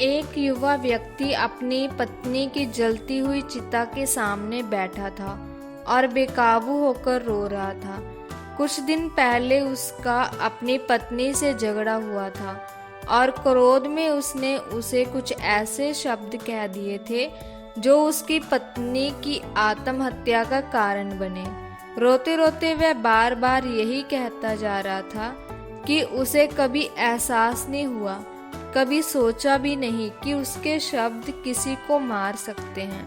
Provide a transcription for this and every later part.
एक युवा व्यक्ति अपनी पत्नी की जलती हुई चिता के सामने बैठा था और बेकाबू होकर रो रहा था। कुछ दिन पहले उसका अपनी पत्नी से झगड़ा हुआ था और क्रोध में उसने उसे कुछ ऐसे शब्द कह दिए थे जो उसकी पत्नी की आत्महत्या का कारण बने। रोते रोते वह बार बार यही कहता जा रहा था कि उसे कभी एहसास नहीं हुआ, कभी सोचा भी नहीं कि उसके शब्द किसी को मार सकते हैं।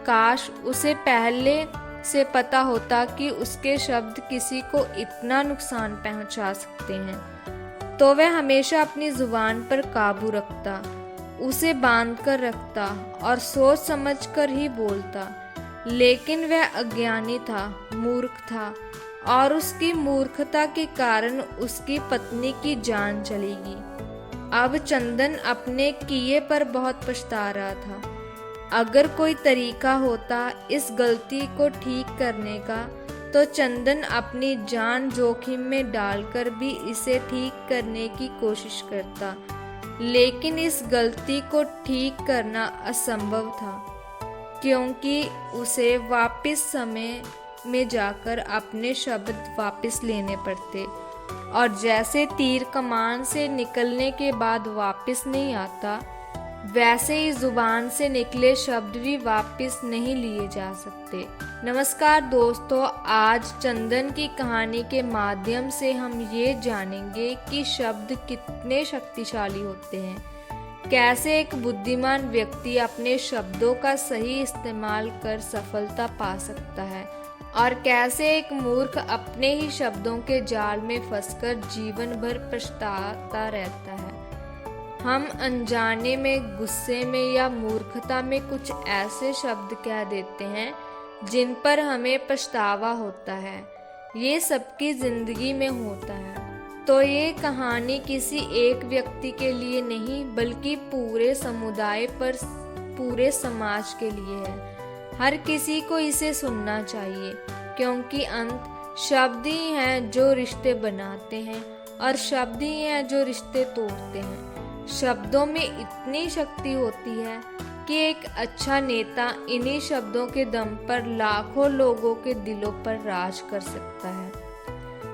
काश उसे पहले से पता होता कि उसके शब्द किसी को इतना नुकसान पहुंचा सकते हैं, तो वह हमेशा अपनी जुबान पर काबू रखता, उसे बांध कर रखता और सोच समझ कर ही बोलता। लेकिन वह अज्ञानी था, मूर्ख था और उसकी मूर्खता के कारण उसकी पत्नी की जान चलेगी। अब चंदन अपने किए पर बहुत पछता रहा था। अगर कोई तरीका होता इस गलती को ठीक करने का, तो चंदन अपनी जान जोखिम में डालकर भी इसे ठीक करने की कोशिश करता। लेकिन इस गलती को ठीक करना असंभव था, क्योंकि उसे वापस समय में जाकर अपने शब्द वापस लेने पड़ते, और जैसे तीर कमान से निकलने के बाद वापस नहीं आता, वैसे ही जुबान से निकले शब्द भी वापस नहीं लिए जा सकते। नमस्कार दोस्तों, आज चंदन की कहानी के माध्यम से हम ये जानेंगे कि शब्द कितने शक्तिशाली होते हैं, कैसे एक बुद्धिमान व्यक्ति अपने शब्दों का सही इस्तेमाल कर सफलता पा सकता है और कैसे एक मूर्ख अपने ही शब्दों के जाल में फंसकर जीवन भर पछताता रहता है। हम अनजाने में, गुस्से में या मूर्खता में कुछ ऐसे शब्द कह देते हैं जिन पर हमें पछतावा होता है। ये सबकी जिंदगी में होता है। तो ये कहानी किसी एक व्यक्ति के लिए नहीं, बल्कि पूरे समुदाय पर, पूरे समाज के लिए है। हर किसी को इसे सुनना चाहिए, क्योंकि अंत शब्द ही हैं जो रिश्ते बनाते हैं और शब्द ही हैं जो रिश्ते तोड़ते हैं। शब्दों में इतनी शक्ति होती है कि एक अच्छा नेता इन्हीं शब्दों के दम पर लाखों लोगों के दिलों पर राज कर सकता है।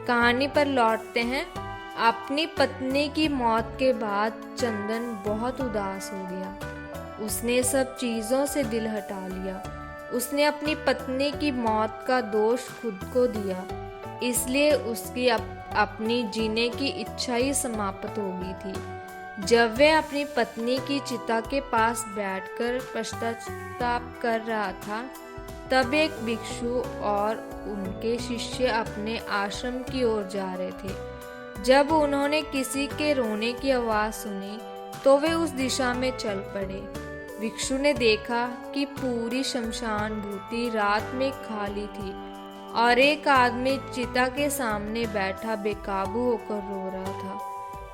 कहानी पर लौटते हैं। अपनी पत्नी की मौत के बाद चंदन बहुत उदास हो गया। उसने सब चीजों से दिल हटा लिया। उसने अपनी पत्नी की मौत का दोष खुद को दिया, इसलिए उसकी अपनी जीने की इच्छा ही समाप्त हो गई थी। जब वह अपनी पत्नी की चिता के पास बैठकर पश्चाताप कर रहा था, तब एक भिक्षु और उनके शिष्य अपने आश्रम की ओर जा रहे थे। जब उन्होंने किसी के रोने की आवाज सुनी, तो वे उस दिशा में चल पड़े। भिक्षु ने देखा कि पूरी शमशान भूति रात में खाली थी और एक आदमी चिता के सामने बैठा बेकाबू होकर रो रहा था।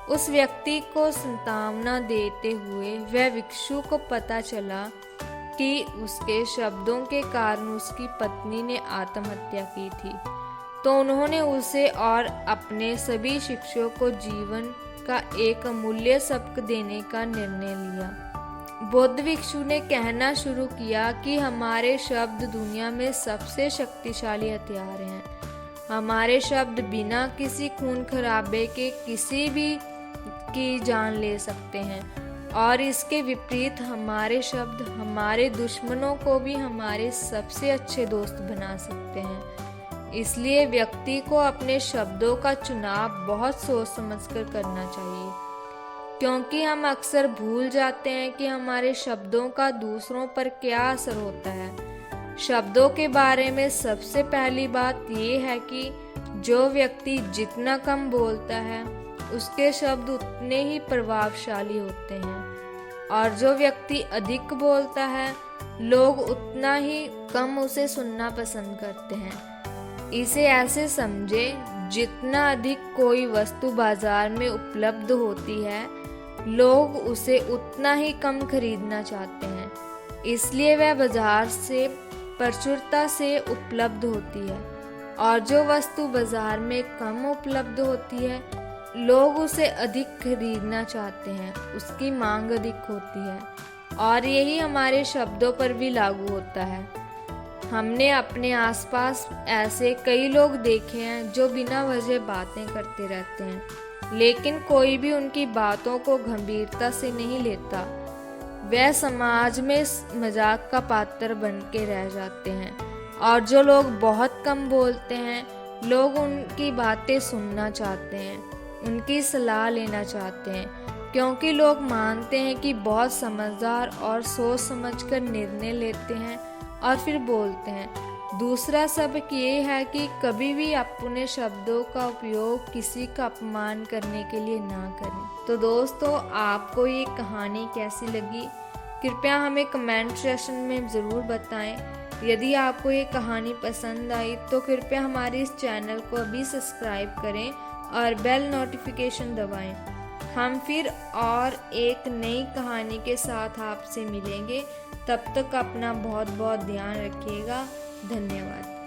उस व्यक्ति को सांत्वना देते हुए वह भिक्षु को पता चला कि उसके शब्दों के कारण उसकी पत्नी ने आत्महत्या की थी। तो उन्होंने उसे और अपने सभी शिष्यों को जीवन का एक अमूल्य सबक देने का निर्णय लिया। बौद्ध भिक्षु ने कहना शुरू किया कि हमारे शब्द दुनिया में सबसे शक्तिशाली हथियार हैं। हमारे शब्द बिना किसी खून खराबे के किसी भी की जान ले सकते हैं, और इसके विपरीत हमारे शब्द हमारे दुश्मनों को भी हमारे सबसे अच्छे दोस्त बना सकते हैं। इसलिए व्यक्ति को अपने शब्दों का चुनाव बहुत सोच समझकर करना चाहिए, क्योंकि हम अक्सर भूल जाते हैं कि हमारे शब्दों का दूसरों पर क्या असर होता है। शब्दों के बारे में सबसे पहली बात ये है कि जो व्यक्ति जितना कम बोलता है, उसके शब्द उतने ही प्रभावशाली होते हैं, और जो व्यक्ति अधिक बोलता है, लोग उतना ही कम उसे सुनना पसंद करते हैं। इसे ऐसे समझे, जितना अधिक कोई वस्तु बाजार में उपलब्ध होती है, लोग उसे उतना ही कम खरीदना चाहते हैं। इसलिए वह बाजार से प्रचुरता से उपलब्ध होती है, और जो वस्तु बाजार में कम उपलब्ध होती है, लोग उसे अधिक खरीदना चाहते हैं, उसकी मांग अधिक होती है और यही हमारे शब्दों पर भी लागू होता है। हमने अपने आसपास ऐसे कई लोग देखे हैं जो बिना वजह बातें करते रहते हैं, लेकिन कोई भी उनकी बातों को गंभीरता से नहीं लेता। वह समाज में मजाक का पात्र बन के रह जाते हैं और जो लोग बहुत कम बोलते हैं, लोग उनकी बातें सुनना चाहते हैं, उनकी सलाह लेना चाहते हैं, क्योंकि लोग मानते हैं कि बहुत समझदार और सोच समझकर निर्णय लेते हैं और फिर बोलते हैं। दूसरा सबक ये है कि कभी भी अपने शब्दों का उपयोग किसी का अपमान करने के लिए ना करें। तो दोस्तों, आपको ये कहानी कैसी लगी कृपया हमें कमेंट सेक्शन में ज़रूर बताएं। यदि आपको ये कहानी पसंद आई तो कृपया हमारे इस चैनल को अभी सब्सक्राइब करें और बेल नोटिफिकेशन दबाएं। हम फिर और एक नई कहानी के साथ आपसे मिलेंगे। तब तक अपना बहुत बहुत ध्यान रखिएगा। धन्यवाद।